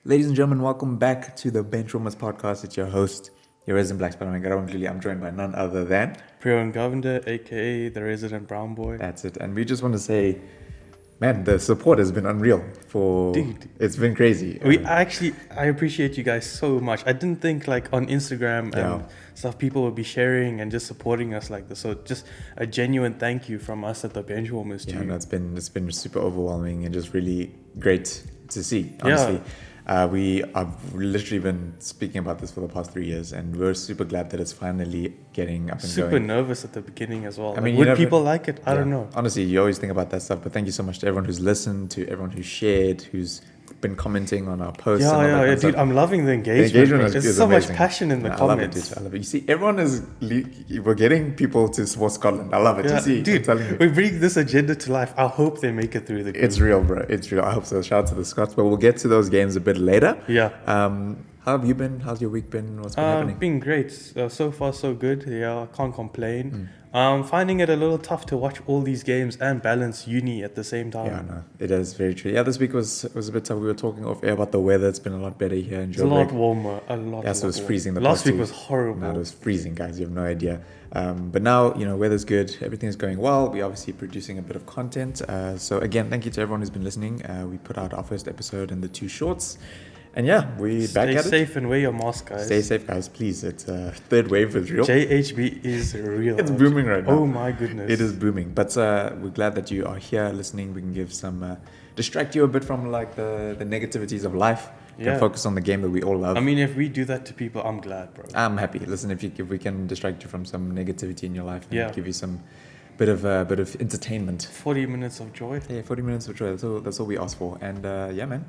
Ladies and gentlemen, welcome back to the Benchwarmers podcast. It's your host, your resident Black Spider-Man. I'm joined by none other than... Prion Governor, aka the resident brown boy. That's it. And we just want to say, man, the support has been unreal. Dude. It's been crazy. I appreciate you guys so much. I didn't think like on Instagram and stuff people would be sharing and just supporting us like this. So just a genuine thank you from us at the Benchwarmers too. Yeah, no, it's been super overwhelming and just really great to see, honestly. I've literally been speaking about this for the past 3 years, and we're super glad that it's finally getting up and going. Super nervous at the beginning as well. I mean, would people like it? I don't know. Honestly, you always think about that stuff, but thank you so much to everyone who's listened, to everyone who's shared, who's been commenting on our posts. Dude, I'm loving the engagement. There's so much passion in the comments. I love it. You see, everyone we're getting people to support Scotland. I love it. Yeah, you see, dude, we bring this agenda to life. I hope they make it through the group. It's real, bro. It's real. I hope so. Shout out to the Scots, but we'll get to those games a bit later. Yeah. How have you been? How's your week been? What's been happening? Been great. So far, so good. Yeah, I can't complain. Finding it a little tough to watch all these games and balance uni at the same time. Yeah, no, it is very true. Yeah, this week was a bit tough. We were talking off air about the weather. It's been a lot better here in Joburg. It's a lot warmer. Yeah, so it was freezing. Last week was horrible. No, it was freezing, guys. You have no idea. But now, weather's good. Everything's going well. We're obviously producing a bit of content. So again, thank you to everyone who's been listening. We put out our first episode and the 2 shorts. And yeah, we're back at it. Stay safe and wear your mask, guys. Stay safe, guys, please. It's third wave is real. JHB is real. It's booming right now. Oh my goodness. It is booming. But we're glad that you are here listening. We can give some, distract you a bit from like the negativities of life. And focus on the game that we all love. I mean, if we do that to people, I'm glad, bro. I'm happy. Listen, if we can distract you from some negativity in your life and give you some bit of entertainment. 40 minutes of joy. Yeah, 40 minutes of joy. That's all we ask for. And yeah, man.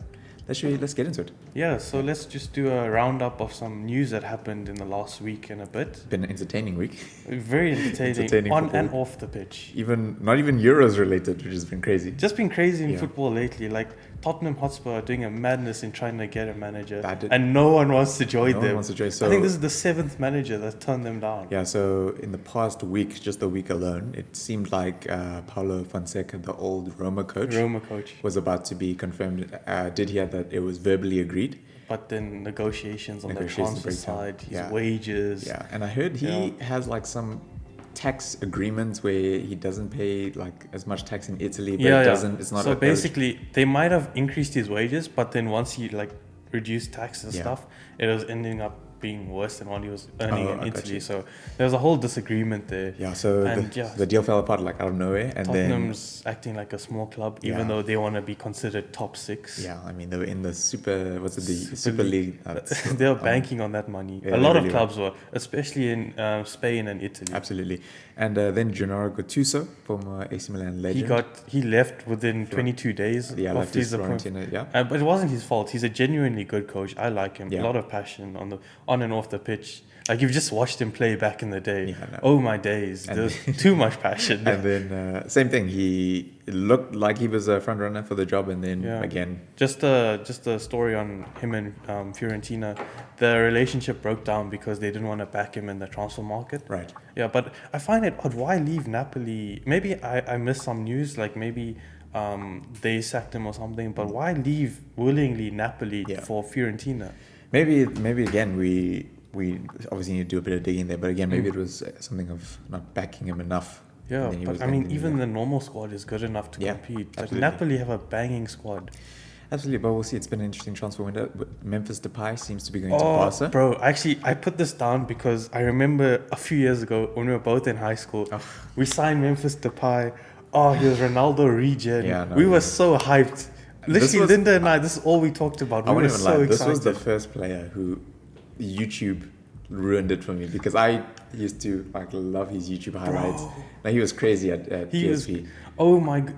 Let's get into it. Yeah, so let's just do a roundup of some news that happened in the last week and a bit. Been an entertaining week. Very entertaining on and off the pitch. Not even Euros related, which has been crazy. Just been crazy in football lately. Like Tottenham Hotspur are doing a madness in trying to get a manager, and no one wants to join them. So I think this is the 7th manager that turned them down. Yeah, so in the past week, just a week alone, it seemed like Paulo Fonseca, the old Roma coach, was about to be confirmed. Did hear that it was verbally agreed. But then negotiations on the transfer side, his wages. Yeah, and I heard he has like some tax agreements where he doesn't pay like as much tax in Italy, but it's not. So basically, they might have increased his wages, but then once he like reduced tax and stuff, it was ending up being worse than what he was earning in Italy. So there was a whole disagreement there. Yeah, so the deal fell apart like out of nowhere, and Tottenham's acting like a small club, even though they want to be considered top 6. Yeah, I mean they were in the Super League. They were banking on that money. A lot of clubs were, especially in Spain and Italy. Absolutely. And then Gennaro Gattuso from AC Milan legend. He left within 22 days of his appointment. But it wasn't his fault. He's a genuinely good coach. I like him. A lot of passion on and off the pitch. Like you've just watched him play back in the day. Oh my days! There's too much passion. And then same thing. He looked like he was a front runner for the job, and then again, just a story on him and Fiorentina. The relationship broke down because they didn't want to back him in the transfer market. Right. Yeah, but I find it odd. Why leave Napoli? Maybe I missed some news. Like maybe they sacked him or something. But why leave willingly Napoli for Fiorentina? Maybe again we obviously need to do a bit of digging there, but again maybe it was something of not backing him enough. Yeah, but I mean even the normal squad is good enough to compete. But Napoli have a banging squad. Absolutely, but we'll see. It's been an interesting transfer window. Memphis Depay seems to be going to Barca. Bro, actually, I put this down because I remember a few years ago when we were both in high school, we signed Memphis Depay. Oh, he was Ronaldo regen. We were so hyped. Literally, Linda and I, this is all we talked about. We were so excited. This was the first player who YouTube ruined it for me because I used to like love his YouTube highlights. Now he was crazy at PSV.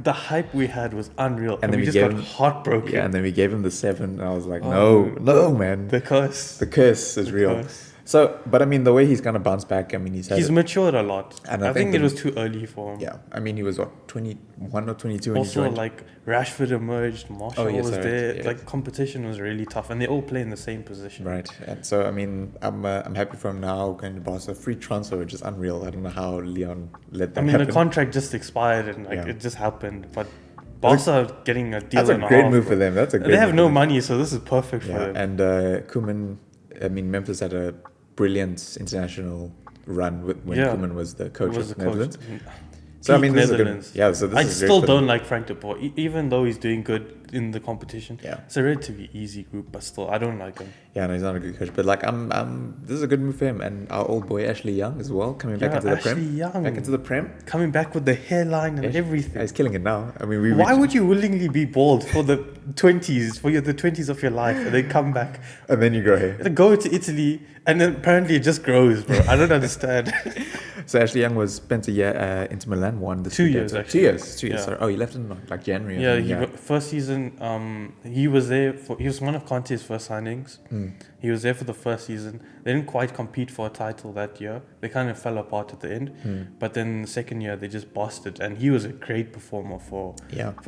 The hype we had was unreal. And then we just got heartbroken. Yeah, and then we gave him the 7 and I was like, no, man. The curse is real. So, but I mean, the way he's going to bounce back, I mean, he's matured a lot. And I think it was too early for him. Yeah. I mean, he was 21 or 22 when he joined. Also, like, Rashford emerged, Martial was there. Yeah. Like, competition was really tough. And they all play in the same position. Right. And so, I mean, I'm happy for him now going to Barca. Free transfer, which is unreal. I don't know how Leon let that happen. The contract just expired and, it just happened. But Barca are getting a deal. That's a great move for them. That's a great. They have no money, so this is perfect for them. And Koeman, I mean, Memphis had a brilliant international run when Koeman was the coach of the Netherlands. So I mean, this Netherlands. Is a good, so this I is still don't like Frank de Boer, even though he's doing good in the competition. Yeah, it's a relatively easy group, but still, I don't like him. Yeah, no, he's not a good coach, but like, this is a good move for him, and our old boy Ashley Young as well, coming back into the Prem. Back into the Prem, coming back with the hairline and everything. Yeah, he's killing it now. I mean, why would you willingly be bald for the 20s, the 20s of your life, and then come back, and then you go here, go to Italy, and then apparently it just grows, bro. I don't understand. So Ashley Young spent a year Inter Milan, won the 2 years actually. 2 years. Yeah. Sorry. Oh, he left in like January. First season. He was there he was one of Conte's first signings. He was there for the first season. They didn't quite compete for a title that year. They kind of fell apart at the end. But then the second year they just busted, and he was a great performer for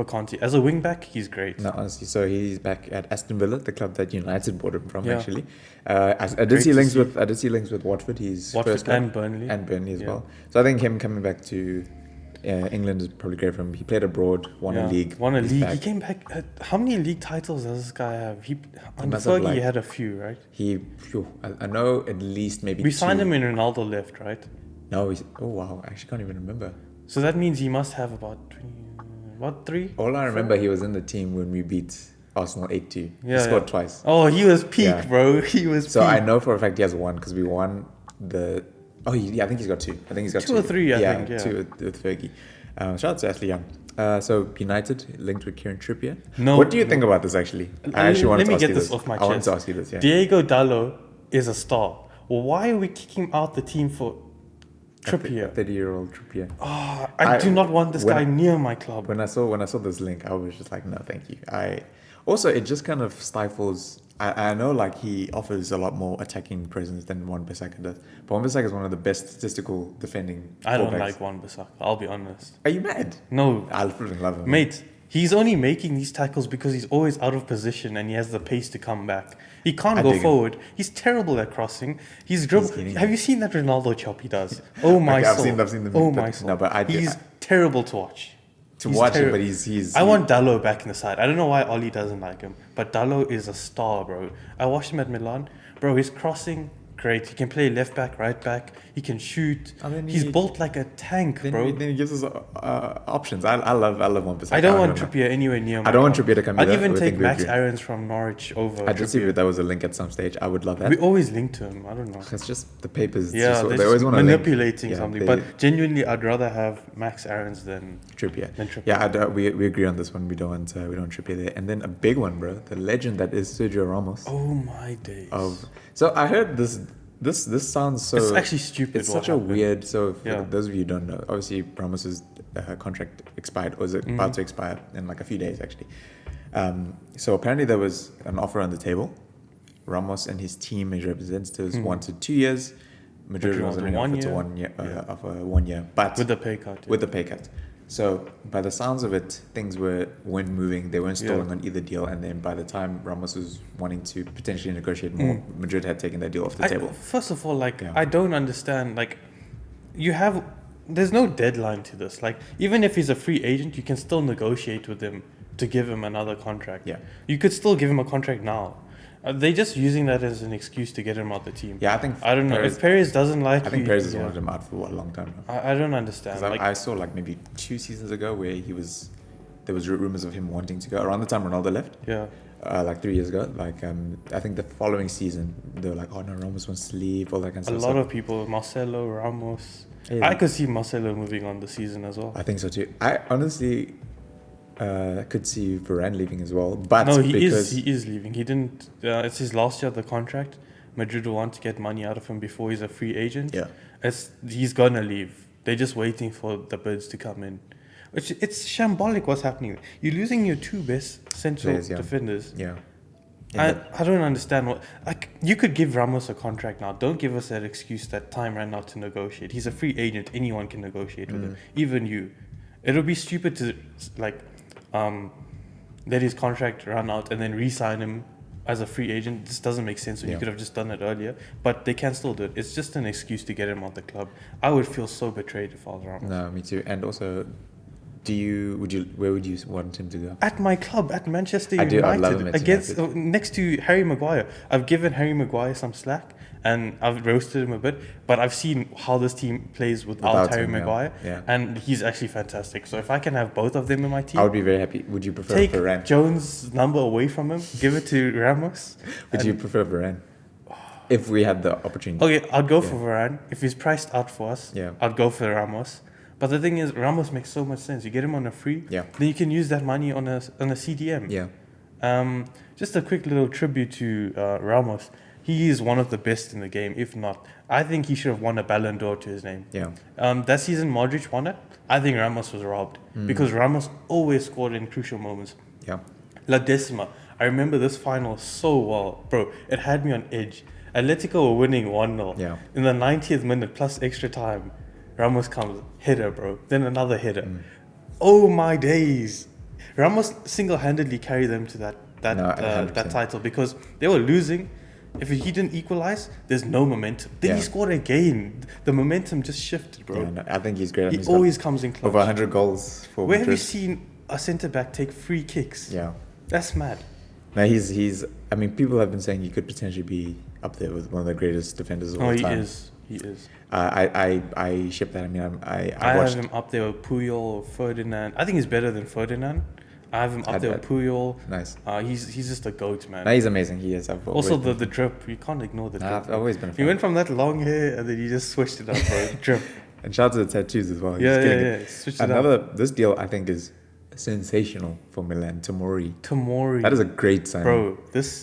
Conte. As a wing back, he's great. No, honestly, so he's back at Aston Villa, the club that United bought him from. Actually, I did see links with Watford. He's Watford and Burnley as well. So I think him coming back to England is probably great for him. He played abroad, won a league. He came back. How many league titles does this guy have? Under Fergie, he had a few, right? I know at least maybe. We signed him when Ronaldo left, right? No, oh wow, I actually can't even remember. So that means he must have about 3. All I remember, he was in the team when we beat Arsenal 8-2. He scored twice. Oh, he was peak, bro. He was. So peak. I know for a fact he has one because we won the. Oh, I think he's got 2. I think he's got 2 or 3. I think 2 with Fergie. Shout out to Ashley Young. So United linked with Kieran Trippier. No, what do you think about this? Actually, I actually want to get this off my chest. I want to ask you this. Yeah. Diego Dalot is a star. Why are we kicking him out the team for Trippier? 30-year-old Trippier. Oh, I do not want this guy near my club. When I saw this link, I was just like, no, thank you. It just kind of stifles. I know like he offers a lot more attacking presence than Wan-Bissaka does. But Wan-Bissaka is one of the best statistical defending I don't like Wan-Bissaka, I'll be honest. Are you mad? No. I freaking love him. Mate, he's only making these tackles because he's always out of position and he has the pace to come back. He can't go forward. He's terrible at crossing. He's dribble. Have you seen that Ronaldo chop he does? Oh my soul. I've seen the Oh my soul. No, but he's terrible to watch. But he's. I want Dalot back in the side. I don't know why Oli doesn't like him, but Dalot is a star, bro. I watched him at Milan, bro. His crossing, great. He can play left back, right back. He can shoot. He's built like a tank, bro. Then he gives us options. I love Wan-Bissaka. I don't want Trippier anywhere near. I don't want Trippier to come. I'd even take Max Aarons from Norwich over. I just see that there was a link at some stage. I would love that. We always link to him. I don't know. It's just the papers. Yeah, they always want to manipulating something. But genuinely, I'd rather have Max Aarons than Trippier. Yeah, we agree on this one. We don't want Trippier there. And then a big one, bro. The legend that is Sergio Ramos. Oh my days. So I heard this. This sounds so. It's actually stupid. It's such a weird. So for those of you who don't know, obviously Ramos's contract expired, or is it about to expire in like a few days actually. So apparently there was an offer on the table. Ramos and his team, his representatives, wanted 2 years. Madrid was only offered to 1 year, offer 1 year, but with the pay cut. Yeah. With the pay cut. So by the sounds of it, things weren't moving. They weren't stalling on either deal. And then by the time Ramos was wanting to potentially negotiate more, Madrid had taken that deal off the table. First of all, I don't understand. There's no deadline to this. Like, even if he's a free agent, you can still negotiate with him to give him another contract. Yeah, you could still give him a contract now. They're just using that as an excuse to get him out the team. Yeah, I don't know. If Perez doesn't like, I think Perez has wanted him out for a long time now. I don't understand. I saw maybe 2 seasons ago where there was rumors of him wanting to go around the time Ronaldo left. Yeah. 3 years ago. I think the following season they were like, oh no, Ramos wants to leave, all that kind of stuff. A lot of people, Marcelo, Ramos. Yeah. I could see Marcelo moving on the season as well. I think so too. I honestly could see Varane leaving as well, but no, he is leaving. He didn't. It's his last year of the contract. Madrid will want to get money out of him before he's a free agent. Yeah, he's gonna leave. They're just waiting for the bids to come in. It's shambolic what's happening. You're losing your 2 best central defenders. Yeah. I don't understand you could give Ramos a contract now. Don't give us that excuse that time ran out to negotiate. He's a free agent. Anyone can negotiate with him, even you. It would be stupid to let his contract run out and then re-sign him as a free agent. This doesn't make sense. You could have just done it earlier, but they can still do it. It's just an excuse to get him out the club. I would feel so betrayed if I was Ramos. No, me too. And also, Where would you want him to go? At my club, at Manchester United, I love him at against United. Next to Harry Maguire. I've given Harry Maguire some slack and I've roasted him a bit, but I've seen how this team plays without Harry Maguire, and he's actually fantastic. So if I can have both of them in my team, I would be very happy. Would you prefer take Varane? Jones' number away from him, give it to Ramos? Would you prefer Varane? If we had the opportunity. Okay, I'd go for Varane. If he's priced out for us, I'd go for Ramos. But the thing is, Ramos makes so much sense. You get him on a free, then you can use that money on a CDM. Just a quick little tribute to Ramos. He is one of the best in the game, if not. I think he should have won a Ballon d'Or to his name. That season, Modric won it. I think Ramos was robbed because Ramos always scored in crucial moments. La Decima. I remember this final so well. Bro, it had me on edge. Atletico were winning 1-0. In the 90th minute plus extra time, Ramos comes, header, bro. Then another header. Oh my days! Ramos single-handedly carried them to that title because they were losing. If he didn't equalize, there's no momentum. Then he scored again. The momentum just shifted, bro. I think he's great. He always comes in clutch. Over 100 goals for Where Madrid. have you seen a centre-back take free kicks? That's mad. No, he's. I mean, people have been saying he could potentially be up there with one of the greatest defenders of all time. He is. I ship that. I mean, I have him up there with Puyol or Ferdinand. I think he's better than Ferdinand. I have him up there with Puyol. Nice. He's just a goat, man. No, he's amazing. He is. Also, the drip. You can't ignore the drip. I've always been a fan. He went from that long hair and then he just switched it up, bro. Drip. And shout out to the tattoos as well. Switched it up. This deal, I think, is sensational for Milan. Tomori. That is a great sign. Bro,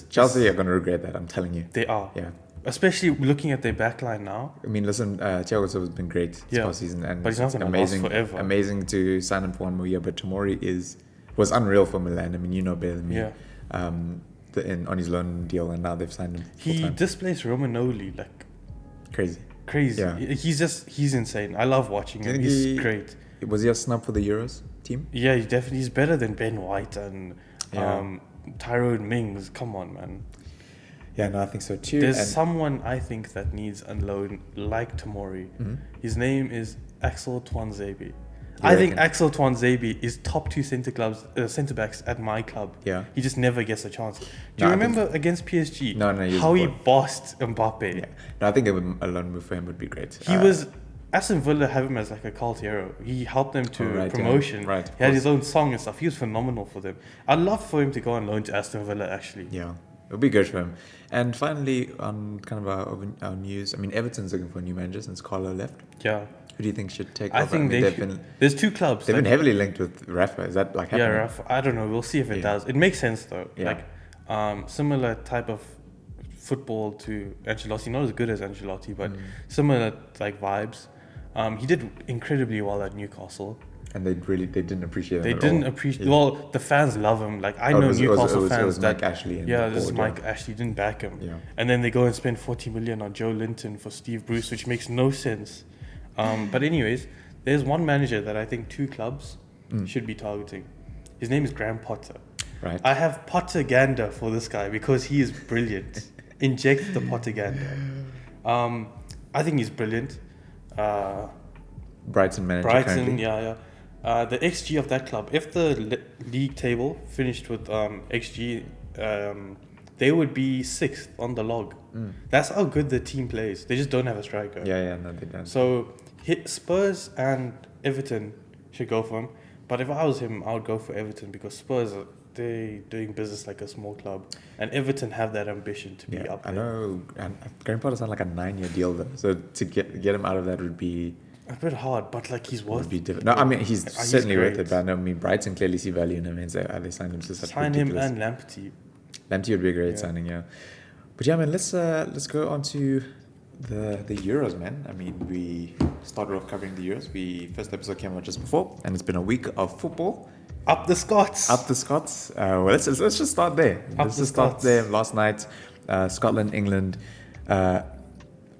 Chelsea are going to regret that, I'm telling you. They are. Yeah. Especially looking at their backline now. I mean, listen, Thiago Silva's been great this past season. And but he's not going to last forever. Amazing to sign him for one more year. But Tomori was unreal for Milan. I mean, you know better than me. On his loan deal, and now they've signed him He displaced Romagnoli like... Crazy. Yeah. He's insane. I love watching him. He's great. Was he a snub for the Euros team? Yeah, he's better than Ben White and Tyrone Mings. Come on, man. Yeah, no, I think so too. There's someone I think that needs a loan like Tomori. His name is Axel Tuanzebe. I think Axel Tuanzebe is top 2 centre backs at my club. He just never gets a chance. Do you remember against PSG? How he bossed Mbappe? No, I think a loan move for him would be great. He was... Aston Villa have him as like a cult hero. He helped them to promotion. He had his own song and stuff. He was phenomenal for them. I'd love for him to go on loan to Aston Villa, actually. Yeah, it would be good for him. And finally, on kind of our news, I mean, Everton's looking for a new manager since Carlo left. Who do you think should take over? I think there's 2 clubs. They've been heavily linked with Rafa. Is that like happening? Yeah, Rafa. I don't know. We'll see if it does. It makes sense though. Like similar type of football to Ancelotti. Not as good as Ancelotti, but similar like vibes. He did incredibly well at Newcastle. And they didn't appreciate him. They didn't appreciate. Well, the fans love him. Like I know Newcastle fans. It was Mike Ashley. Mike Ashley didn't back him. And then they go and spend 40 million on Joe Linton for Steve Bruce, which makes no sense. But anyways, there's one manager that I think 2 clubs should be targeting. His name is Graham Potter. Right. I have Pottergander for this guy because he is brilliant. Inject the Pottergander. I think he's brilliant. Brighton manager currently. The XG of that club, if the league table finished with XG, they would be 6th on the log. That's how good the team plays. They just don't have a striker. No, they don't. So Spurs and Everton should go for him. But if I was him, I would go for Everton because Spurs, they're doing business like a small club. And Everton have that ambition to be up there. I know. And Graham Potter's on like a 9-year deal though. So to get him out of that would be... a bit hard, but like he's worth it. No, I mean, he's certainly worth it. But I know, Brighton clearly see value in him and say, they signed him to such ridiculous... Sign him and Lamptey. Lamptey would be a great signing, But yeah, man, let's go on to the Euros, man. I mean, we started off covering the Euros. First episode came out just before, and it's been a week of football. Up the Scots. Well, let's just start there. Start there. Last night, Scotland, England.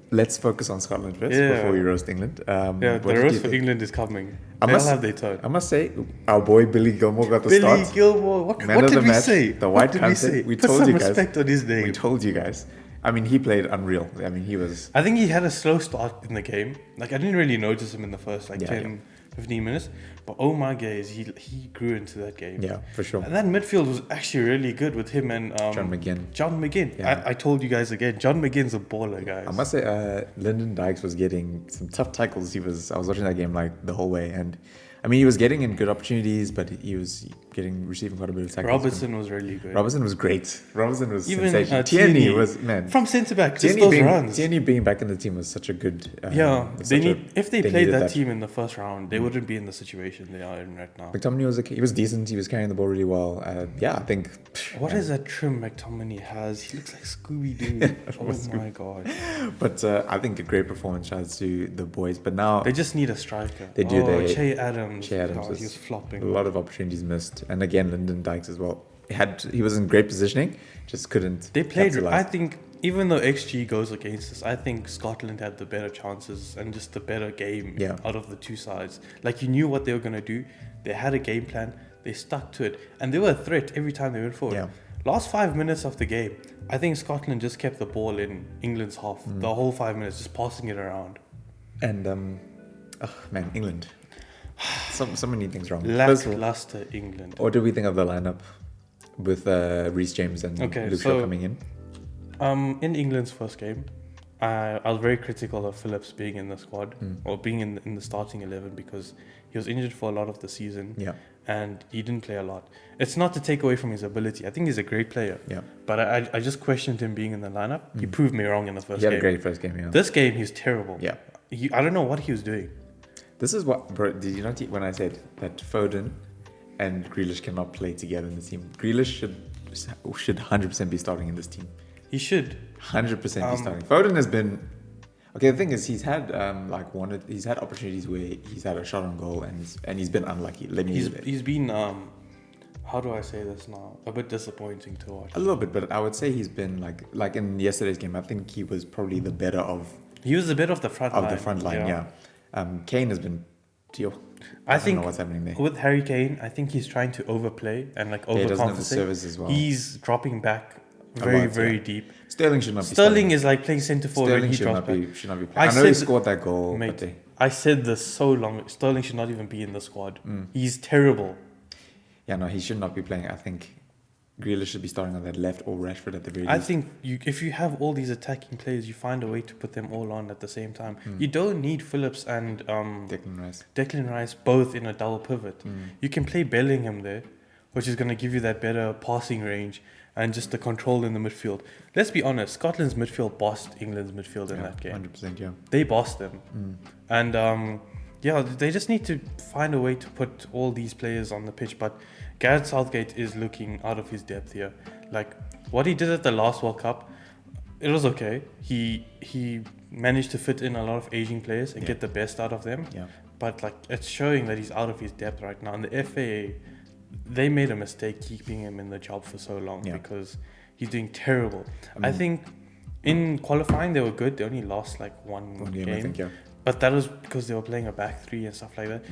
Let's focus on Scotland first before we roast England. The roast for England is coming. They'll have their turn. I must say, our boy Billy Gilmore got the start. Billy Gilmore. What did we say? The White Panther. We told you guys. Put some respect on his name. We told you guys. I mean, he played unreal. I mean, he was... I think he had a slow start in the game. Like, I didn't really notice him in the first 10, 15 minutes. But oh my days, he grew into that game. Yeah, for sure. And that midfield was actually really good with him and John McGinn. Yeah. I told you guys again, John McGinn's a baller, guys. I must say, Lyndon Dykes was getting some tough tackles. I was watching that game like the whole way, and I mean, he was getting in good opportunities, but he was receiving quite a bit of tackles. Robertson was really good. Robertson was great. Robertson was even sensational. Tierney was, man. From centre back, just those runs. Tierney being back in the team was such a good. If they played that team in the first round, they wouldn't be in the situation they are in right now. McTominay was decent. He was carrying the ball really well. I think. What is that trim McTominay has? He looks like Scooby Doo. Oh my god! But I think a great performance. Shout out to the boys. But now they just need a striker. They do. Che Adams. He was flopping. A lot of opportunities missed, and again, Lyndon Dykes as well. He was in great positioning, just couldn't. They played. I think even though XG goes against us, I think Scotland had the better chances and just the better game out of the two sides. Like, you knew what they were gonna do. They had a game plan. They stuck to it, and they were a threat every time they went forward. Yeah. Last 5 minutes of the game, I think Scotland just kept the ball in England's half the whole 5 minutes, just passing it around. And England. So many things wrong. Lackluster England. What do we think of the lineup with Reece James and Luke Shaw coming in? In England's first game, I was very critical of Phillips being in the squad or being in the starting 11 because he was injured for a lot of the season and he didn't play a lot. It's not to take away from his ability. I think he's a great player. Yeah. But I just questioned him being in the lineup. He proved me wrong in the first game. He had a great first game, yeah. This game, he's terrible. Yeah. I don't know what he was doing. This is what, bro, did you not when I said that Foden and Grealish cannot play together in the team? Grealish should 100% be starting in this team. He should 100% be starting. Foden has been okay. The thing is, he's had he's had opportunities where he's had a shot on goal and he's been unlucky. He's been how do I say this now? A bit disappointing to watch. A little bit, but I would say he's been like in yesterday's game. I think he was probably the better of. He was the better of the front line. Of the front line, yeah. Kane has been. I think don't know what's happening there. With Harry Kane, I think he's trying to overplay and overcompensate. He doesn't have the service as well. He's dropping back very deep. Sterling should not be. Sterling is like playing centre forward. Sterling should not be playing. I know he scored that goal, mate. I said this so long. Sterling should not even be in the squad. He's terrible. Yeah, no, he should not be playing. I think Grealish should be starting on that left or Rashford at the very least. I think if you have all these attacking players, you find a way to put them all on at the same time. You don't need Phillips and Declan Rice both in a double pivot. You can play Bellingham there, which is going to give you that better passing range and just the control in the midfield. Let's be honest, Scotland's midfield bossed England's midfield in that game. 100%, yeah. They bossed them. And they just need to find a way to put all these players on the pitch. But Gareth Southgate is looking out of his depth here. Like, what he did at the last World Cup, it was okay. He managed to fit in a lot of aging players and get the best out of them. Yeah. But like, it's showing that he's out of his depth right now. And the FAA, they made a mistake keeping him in the job for so long because he's doing terrible. I think in qualifying they were good. They only lost like one game. I think, but that was because they were playing a back three and stuff like that.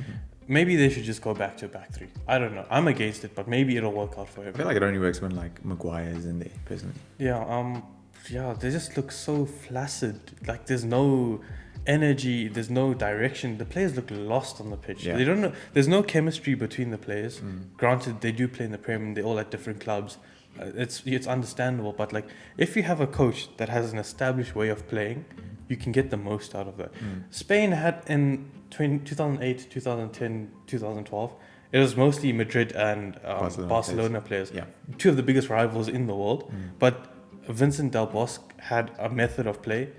Maybe they should just go back to a back three. I don't know. I'm against it, but maybe it'll work out for him. I feel like it only works when like Maguire is in there, personally. Yeah, they just look so flaccid. Like, there's no energy, there's no direction. The players look lost on the pitch. They don't know. There's no chemistry between the players. Granted, they do play in the Premier and they're all at different clubs. It's understandable, but like, if you have a coach that has an established way of playing, you can get the most out of that. Spain had in 2008, 2010, 2012, it was mostly Madrid and Barcelona players. Yeah. Two of the biggest rivals in the world. But Vincent Del Bosque had a method of play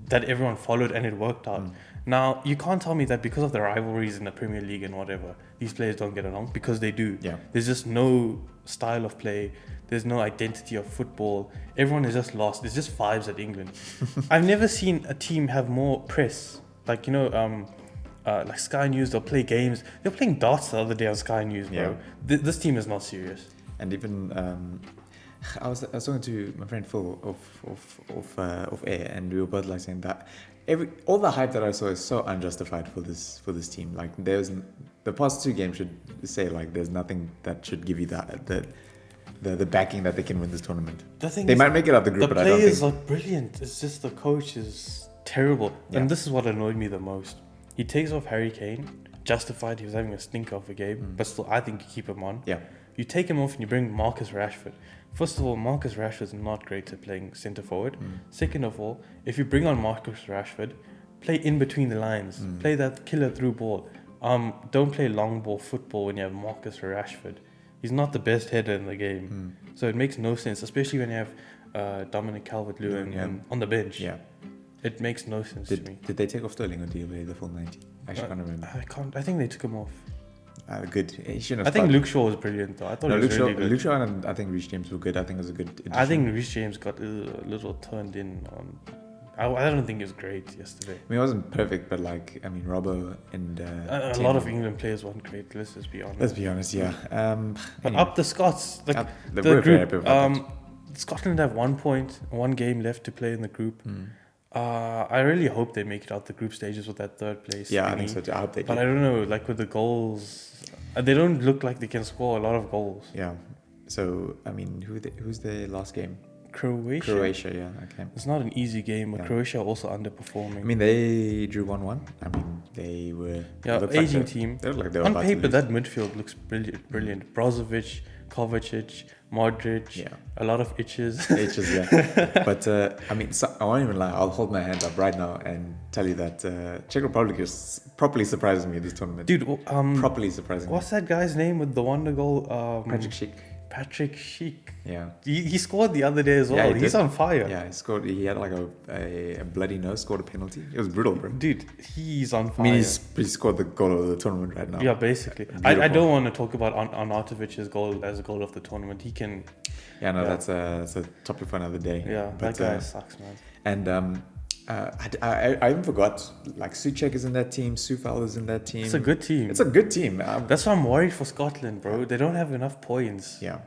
that everyone followed and it worked out. Now, you can't tell me that because of the rivalries in the Premier League and whatever, these players don't get along, because they do. Yeah. There's just no style of play. There's no identity of football. Everyone is just lost. There's just vibes at England. I've never seen a team have more press. Like, like Sky News, they'll play games. They were playing darts the other day on Sky News, bro. Yeah. This team is not serious. And even I was talking to my friend Phil of air, and we were both like saying that all the hype that I saw is so unjustified for this team. Like, the past two games should say like there's nothing that should give you the backing that they can win this tournament. They might make it out the group, but I don't think... The players are brilliant. It's just the coach is terrible. Yeah. And this is what annoyed me the most. He takes off Harry Kane justified. He was having a stinker of a game, but still, I think you keep him on. Yeah. You take him off and you bring Marcus Rashford. First of all, Marcus Rashford is not great at playing centre forward. Second of all, if you bring on Marcus Rashford, play in between the lines. Play that killer through ball. Don't play long ball football when you have Marcus Rashford. He's not the best header in the game. So it makes no sense, especially when you have Dominic Calvert-Lewin on the bench. Yeah. It makes no sense to me. Did they take off Sterling or did he play the full 90? Actually, I can't remember. I think they took him off. Good. He shouldn't have I think Luke Shaw was brilliant though. I thought he was really good. Luke Shaw and I think Reece James were good. I think it was a good addition. I think Reece James got a little turned in on. I don't think he was great yesterday. I mean, it wasn't perfect, but like, I mean, Robbo and... a lot of England players weren't great, let's just be honest. Let's be honest, yeah. But up the Scots. Like, the group, Scotland have 1 point, 1 game left to play in the group. I really hope they make it out the group stages with that third place. Yeah, I think so too. I hope they do. But I don't know, like with the goals, they don't look like they can score a lot of goals. Yeah. So, I mean, who's the last game? Croatia, yeah, okay. It's not an easy game, but Croatia are also underperforming. I mean, they drew 1-1. I mean, they were... Yeah, aging team. They look like they were on paper, that midfield looks brilliant. Brozovic, Kovacic, Modric, a lot of itches. Itches, yeah. But, I mean, I won't even lie. I'll hold my hand up right now and tell you that Czech Republic is properly surprising me this tournament. Dude, properly surprising what's that guy's name with the wonder goal? Patrick Schick. Yeah. He scored the other day as well. He's on fire. Yeah, he scored. He had like a bloody nose, scored a penalty. It was brutal, bro. Dude, he's on fire. I mean, he scored the goal of the tournament right now. Yeah, basically. I don't want to talk about Arnautovic's goal as a goal of the tournament. He can... Yeah, no, that's a topic for another day. Yeah, but that guy sucks, man. And I even forgot, like, Souček is in that team, Soufal is in that team. It's a good team. It's a good team. That's why I'm worried for Scotland, bro. They don't have enough points. Yeah.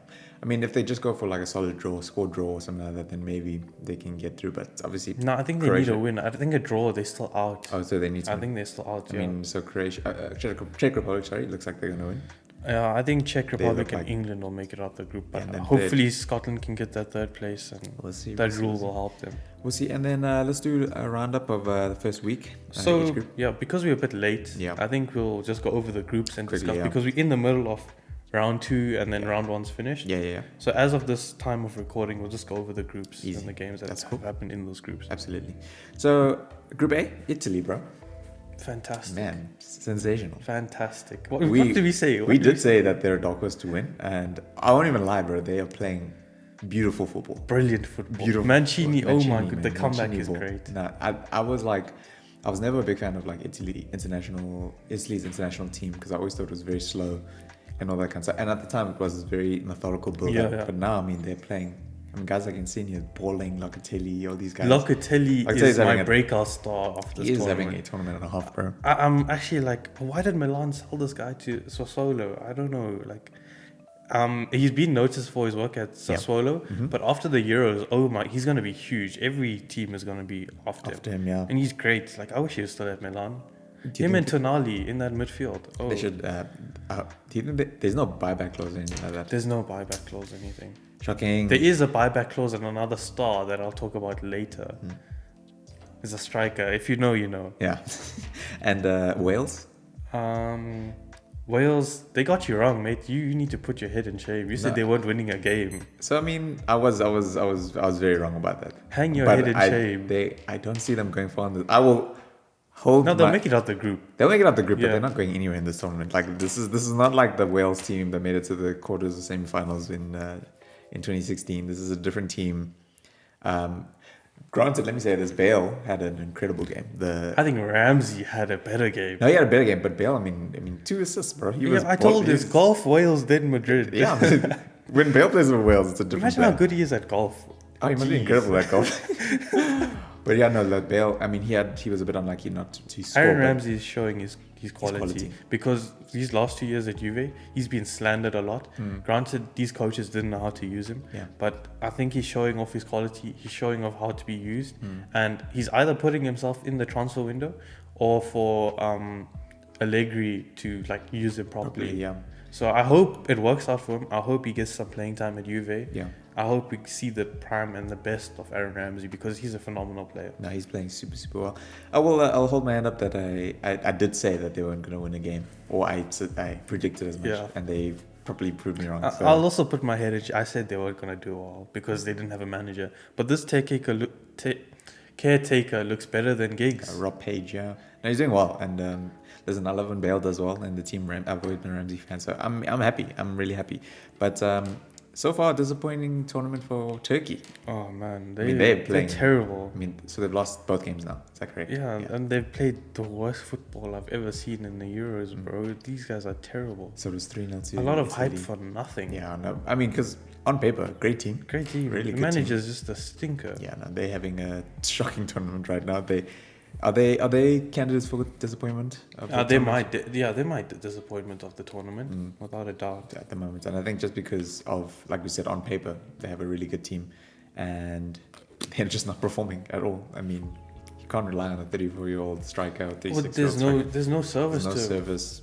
I mean, if they just go for like a solid score draw or something like that, then maybe they can get through. But obviously, no, I think they need a win. I think a draw, they're still out. Oh, so they need to. I think they're still out. I mean, so Croatia, Czech Republic, sorry, looks like they're gonna win. I think Czech Republic and England will make it out the group, but hopefully Scotland can get that third place, and we'll see, that rule will help them. We'll see, and then let's do a roundup of the first week. So because we're a bit late, I think we'll just go over the groups and discuss because we're in the middle of round 2 and then round 1's finished. Yeah. So as of this time of recording, we'll just go over the groups and the games that have happened in those groups. Absolutely. So Group A, Italy, bro. Fantastic. Man, sensational. Fantastic. What did we say? We did say that they're a dark horse to win, and I won't even lie, bro. They are playing beautiful football. Brilliant football. Beautiful. Mancini, oh my god, the comeback is great. Nah, I was never a big fan of like Italy's international team because I always thought it was very slow and all that kind of stuff. And at the time, it was very methodical build up. Yeah. But now, I mean, they're playing. I mean, guys like Insigne, Balling, Locatelli, all these guys. Locatelli is my breakout star of this tournament. He is having a tournament and a half, bro. I'm actually like, why did Milan sell this guy to Sassuolo? I don't know. Like, he's been noticed for his work at Sassuolo, but after the Euros, oh my, he's going to be huge. Every team is going to be after him. Yeah. And he's great. Like, I wish he was still at Milan. Him and Tonali in that midfield. Oh. They should. Do you think there's no buyback clause or anything like that? There's no buyback clause or anything. Shocking. There is a buyback clause and another star that I'll talk about later. It's a striker. If you know, you know. Yeah. And Wales? Wales, they got you wrong, mate. You need to put your head in shame. You said they weren't winning a game. So I mean, I was very wrong about that. Hang your head in shame. I don't see them going far in this. I will hold. No, they'll make it out the group. They'll make it out the group, but they're not going anywhere in this tournament. Like this is not like the Wales team that made it to the quarters or semi-finals in 2016. This is a different team. Granted, let me say this: Bale had an incredible game. I think Ramsey had a better game. No, he had a better game, but Bale, I mean 2 assists, bro. I told this golf Wales did Madrid. Yeah, when Bale plays with Wales, it's a different. Imagine how good he is at golf. Oh, he must be incredible at golf. But yeah, no, like Bale, I mean, he was a bit unlucky not to score. Aaron Ramsey is showing his quality because these last 2 years at Juve, he's been slandered a lot. Granted, these coaches didn't know how to use him, but I think he's showing off his quality. He's showing off how to be used, and he's either putting himself in the transfer window or for Allegri to like use him properly. Yeah. So I hope it works out for him. I hope he gets some playing time at Juve. Yeah. I hope we see the prime and the best of Aaron Ramsey because he's a phenomenal player. No, he's playing super, super well. I'll hold my hand up that I did say that they weren't going to win a game, or I predicted as much, and they probably proved me wrong. I'll also put my head at I said they weren't going to do well because they didn't have a manager. But this caretaker looks better than Giggs. Rob Page, yeah. No, he's doing well, and listen, I love when Bale does well, and the team. I've always been a Ramsey fan, so I'm happy. I'm really happy. But so far, disappointing tournament for Turkey. Oh man, they're terrible. I mean, so they've lost both games now. Is that correct? Yeah, and they've played the worst football I've ever seen in the Euros, bro. These guys are terrible. So it was 3-0 to a lot of hype for nothing. Yeah, no, I mean, because on paper, great team, really. The manager's just a stinker. Yeah, no, they're having a shocking tournament right now. Are they candidates for disappointment? They might disappointment of the tournament, without a doubt. At the moment, and I think just because of, like we said, on paper they have a really good team, and they're just not performing at all. I mean, you can't rely on a 34-year-old striker. There's no service.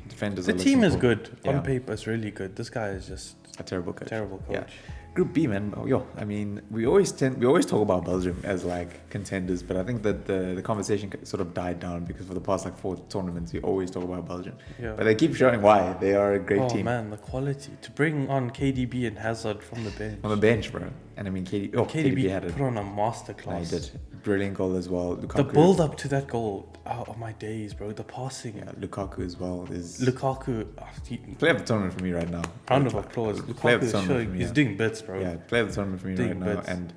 Defenders. The team is good on paper. It's really good. This guy is just a terrible coach. Yeah. Group B, man. I mean, we always talk about Belgium as like contenders, but I think that the conversation sort of died down because for the past like 4 tournaments, we always talk about Belgium. Yeah. But they keep showing why they are a great team. Oh man, the quality to bring on KDB and Hazard from the bench. On the bench, bro. And I mean, KDB had put on a masterclass. No, he did. Brilliant goal as well. Lukaku. The build up to that goal, oh my days, bro. The passing. Yeah, Lukaku as well is. Player of the tournament for me right now. Round of applause. Lukaku is showing he's doing bits, bro. Yeah, player of the tournament for me right now. And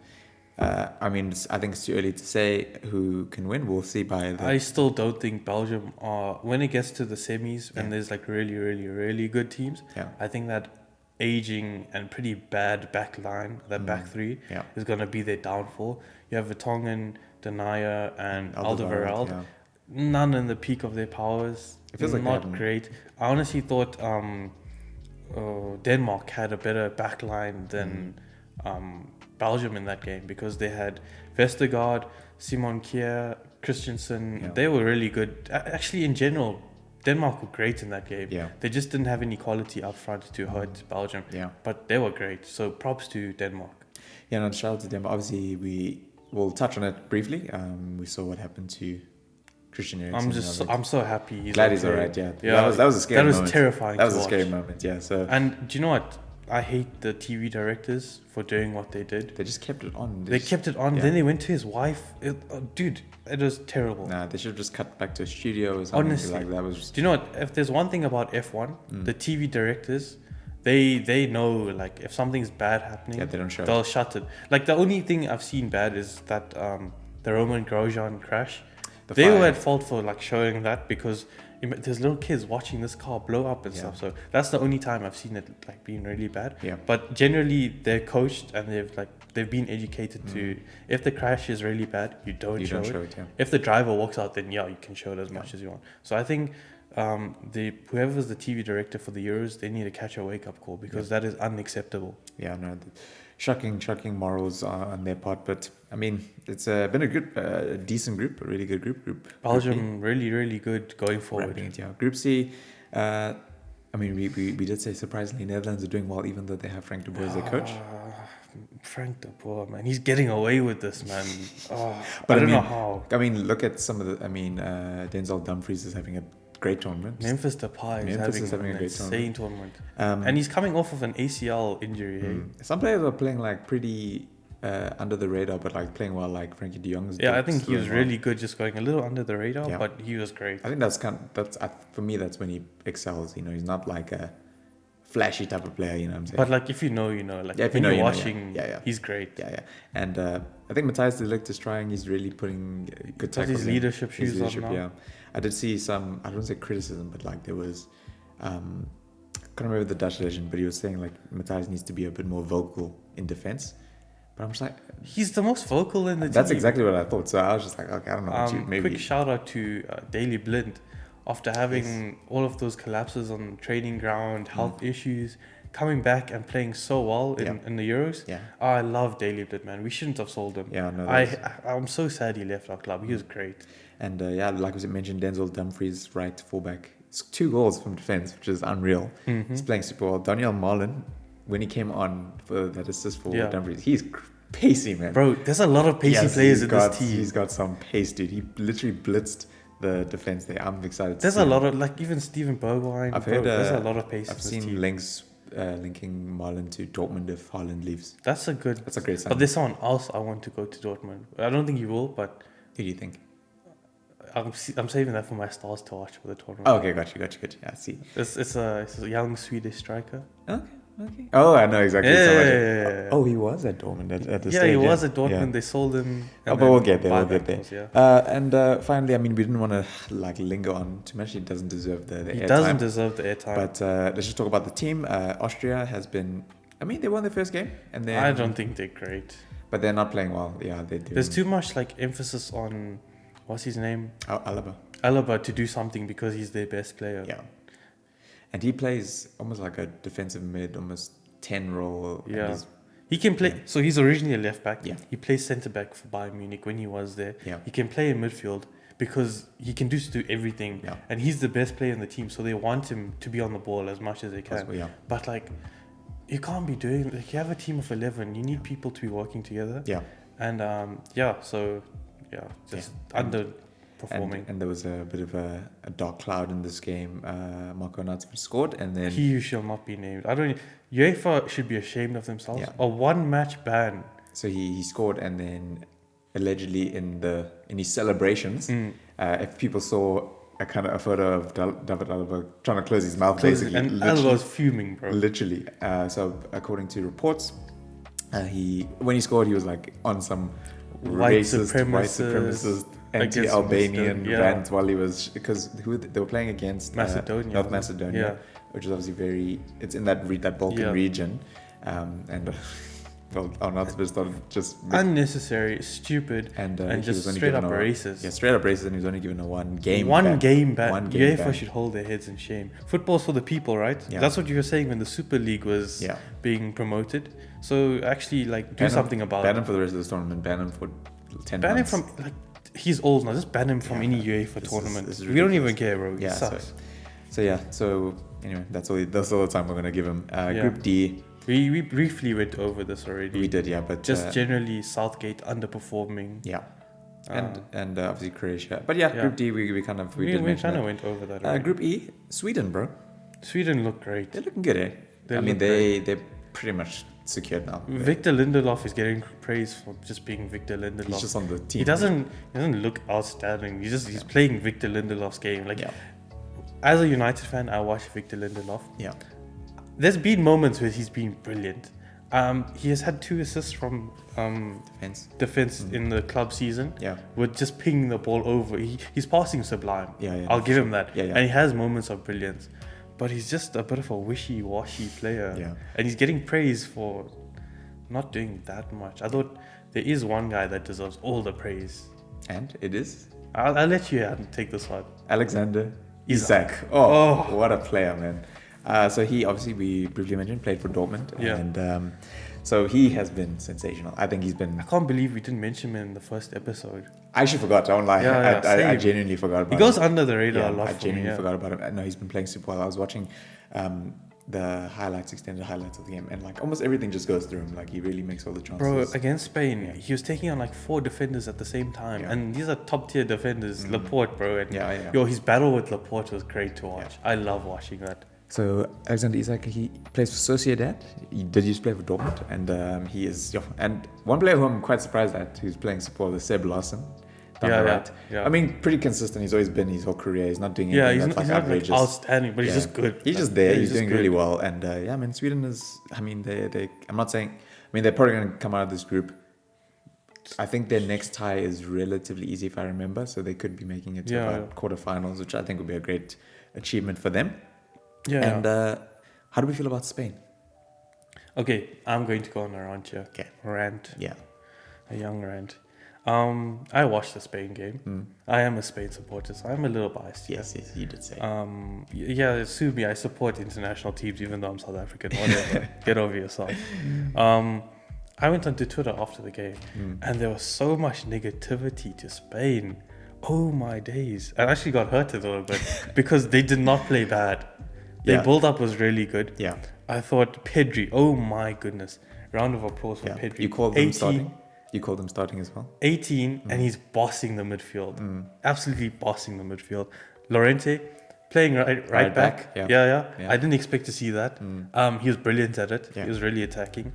I mean, I think it's too early to say who can win. We'll see I still don't think Belgium are, when it gets to the semis and there's like really, really, really good teams. Yeah. I think that aging and pretty bad back line, that back three, is going to be their downfall. You have Vertonghen, Denayer, and Alderweireld. Yeah. None in the peak of their powers. It feels like not great. I honestly thought Denmark had a better back line than Belgium in that game because they had Vestergaard, Simon Kjær, Christensen. Yeah. They were really good. Actually, in general, Denmark were great in that game. Yeah. They just didn't have any quality up front to hurt Belgium. Yeah. But they were great. So props to Denmark. Yeah, no, shout out to Denmark. Obviously, we'll touch on it briefly. We saw what happened to Christian Eriksen. I'm so happy. He's glad he's alright. Yeah. That was a scary moment. That was terrifying. That was a scary moment. Yeah. So. And do you know what? I hate the TV directors for doing what they did. They just kept it on. They kept it on. Yeah. Then they went to his wife. Dude, it was terrible. Nah, they should have just cut back to a studio or something. Honestly, like that was. Do you know what? If there's one thing about F1, the TV directors, they know like if something's bad happening, they don't show. They'll shut it. Like the only thing I've seen bad is that the Roman Grosjean crash. They were at fault for like showing that because there's little kids watching this car blow up and stuff. So that's the only time I've seen it like being really bad. Yeah. But generally they're coached and they've been educated to, if the crash is really bad, you don't show it. Yeah. If the driver walks out, then you can show it as much as you want. So I think whoever's the TV director for the Euros, they need to catch a wake up call because that is unacceptable. Yeah, no, shocking morals on their part. But I mean, it's been a good, decent group, a really good group. Belgium really, really good going forward. Group C. I mean, we did say surprisingly Netherlands are doing well, even though they have Frank de Boer as their coach. Frank de Boer, man, he's getting away with this, man. But I don't know how. I mean, look at some of the. I mean, Denzel Dumfries is having a great tournament. Memphis Depay is having a great insane tournament. And he's coming off of an ACL injury. Some players are playing like pretty under the radar, but like playing well, like Frankie de Jong's. Yeah, I think he was really good, just going a little under the radar, but he was great. I think that's for me, that's when he excels. You know, he's not like a flashy type of player. You know what I'm saying? But like if you know, like if you're watching, he's great. Yeah. And I think Matthijs de Ligt is trying. He's really putting good tackles. His leadership shoes on now. Yeah. I did see some, I don't say criticism, but like there was, I can't remember the Dutch legend, but he was saying like Matthijs needs to be a bit more vocal in defense. But I'm just like, he's the most vocal in the team. That's exactly what I thought. So I was just like, okay, I don't know. Maybe. Quick shout out to Daley Blind. After having all of those collapses on training ground, health issues, coming back and playing so well in the Euros. Yeah. I love Daley Blind, man. We shouldn't have sold him. Yeah, no. I'm so sad he left our club. He was great. And like we mentioned, Denzel Dumfries, right fullback. It's 2 goals from defense, which is unreal. He's playing super well. Daniel Marlin, when he came on for that assist for Dumfries, he's pacey, man. Bro, there's a lot of pacey players in this team. He's got some pace, dude. He literally blitzed the defense there. I'm excited. There's a lot of, like, even Steven Bergwijn. I've heard there's a lot of pace. I've seen links linking Marlon to Dortmund if Haaland leaves. That's a great sign. But there's someone else I want to go to Dortmund. I don't think he will, but who do you think? I'm saving that for my stars to watch for the tournament. Oh, okay, got you. Yeah, I see. It's a young Swedish striker. Okay. Oh, I know exactly. Yeah. Oh, he was at Dortmund at the stage. Yeah, he was at Dortmund. Yeah. They sold him. But we'll get there. And finally, I mean, we didn't want to like linger on too much. He doesn't deserve the airtime. He doesn't deserve the airtime. But let's just talk about the team. Austria has been. I mean, they won their first game, and then I don't think they're great. But they're not playing well. Yeah, they're doing. There's too much like emphasis on what's his name? Alaba to do something because he's their best player. Yeah. And he plays almost like a defensive mid, almost 10 role. Yeah. He can play. Yeah. So he's originally a left back. Yeah. He plays centre back for Bayern Munich when he was there. Yeah. He can play in midfield because he can do everything. Yeah. And he's the best player in the team. So they want him to be on the ball as much as they can. Yeah. But like, you can't be doing, like, you have a team of 11. You need people to be working together. Yeah. And underperforming. And there was a bit of a dark cloud in this game. Marco Arnautovic scored, and then he shall not be named. UEFA should be ashamed of themselves. Yeah. A 1-match ban. So he scored, and then allegedly in his celebrations, if people saw a photo of David Alaba trying to close his mouth, basically, and Alaba was fuming, bro. Literally. So according to reports, when he scored, he was like on some white supremacist, anti-Albanian rant while he was, because they were playing against Macedonia, North Macedonia, which is obviously it's in that Balkan region, and Arnautovic started just unnecessary, stupid, and just straight up racist. Yeah, straight up racist, and he was only given a one game ban. UEFA should hold their heads in shame. Football's for the people, right? Yeah. That's what you were saying when the Super League was being promoted. So actually, like, do something about it. Ban him for the rest of the tournament. Ban him for 10 ban months. Him from, like, he's old now. Just ban him from any UEFA tournament. We don't even care, bro. He sucks. So anyway, that's all the time we're gonna give him. Group D. We briefly went over this already. We did, but just generally Southgate underperforming. Yeah. And obviously Croatia. But Group D we kind of went over that already. Group E, Sweden, bro. Sweden look great. They're looking good, eh? They're pretty much secured now. Victor Lindelof is getting praise for just being Victor Lindelof. He's just on the team. He doesn't look outstanding. He's playing Victor Lindelof's game. As a United fan, I watch Victor Lindelof. Yeah. There's been moments where he's been brilliant. He has had 2 assists from defense in the club season. Yeah. With just pinging the ball over. He's passing sublime. Yeah. I'll give him that. Yeah. And he has moments of brilliance. But he's just a bit of a wishy-washy player. Yeah. And he's getting praise for not doing that much. I thought there is one guy that deserves all the praise. And it is? I'll let you take this one. Alexander Isak. Oh, what a player, man. So he, obviously, we briefly mentioned, played for Dortmund. Yeah. And so he has been sensational. I think he's been... I can't believe we didn't mention him in the first episode. I actually forgot, I won't lie. I genuinely forgot about him. He goes under the radar a lot. I genuinely forgot about him. No, he's been playing super well. I was watching the extended highlights of the game, and like almost everything just goes through him. Like he really makes all the chances. Bro, against Spain, he was taking on like 4 defenders at the same time, and these are top tier defenders. Laporte, bro, and his battle with Laporte was great to watch. I love watching that. So Alexander Isak, he plays for Sociedad. He did used to play for Dortmund, and he is. And one player who I'm quite surprised at, who's playing support, is Seb Larsen. Right. I mean, pretty consistent. He's always been his whole career. He's not doing anything that's outrageous. Not like outstanding, but he's just good. He's just there. He's doing really well. And Sweden is. I mean, they. I'm not saying. I mean, they're probably going to come out of this group. I think their next tie is relatively easy, if I remember. So they could be making it to quarterfinals, which I think would be a great achievement for them. Yeah. And how do we feel about Spain? Okay, I'm going to go on a rant here. Okay. Rant. Yeah. A young rant. I watched the Spain game. I am a Spain supporter, so I'm a little biased. Yes, you did say. Sue me. I support international teams, even though I'm South African. Whatever. Get over yourself. I went onto Twitter after the game, and there was so much negativity to Spain. Oh my days! I actually got hurt a little bit because they did not play bad. Their build-up was really good. Yeah. I thought Pedri. Oh my goodness! Round of applause for Pedri. You called him starting. You called him starting as well. 18, and he's bossing the midfield. Absolutely bossing the midfield. Llorente playing right back. Yeah. I didn't expect to see that. He was brilliant at it. He was really attacking.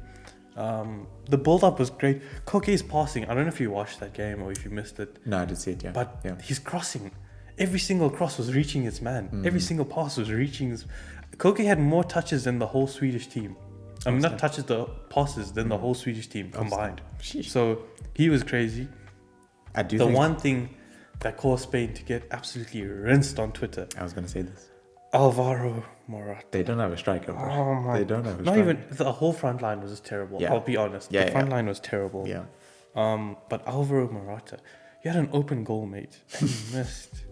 The build-up was great. Koke's passing. I don't know if you watched that game or if you missed it. No, I did see it, But he's crossing. Every single cross was reaching its man. Every single pass was reaching his... Koke had more touches than the whole Swedish team. I mean, not touches, the passes than the whole Swedish team combined. So he was crazy. I do think... one thing that caused Spain to get absolutely rinsed on Twitter. I was going to say this. Alvaro Morata. They don't have a striker, bro. Oh my! They don't have a striker. Not even the whole front line was just terrible. I'll be honest. The front line was terrible. Yeah. But Alvaro Morata, you had an open goal, mate, and you missed.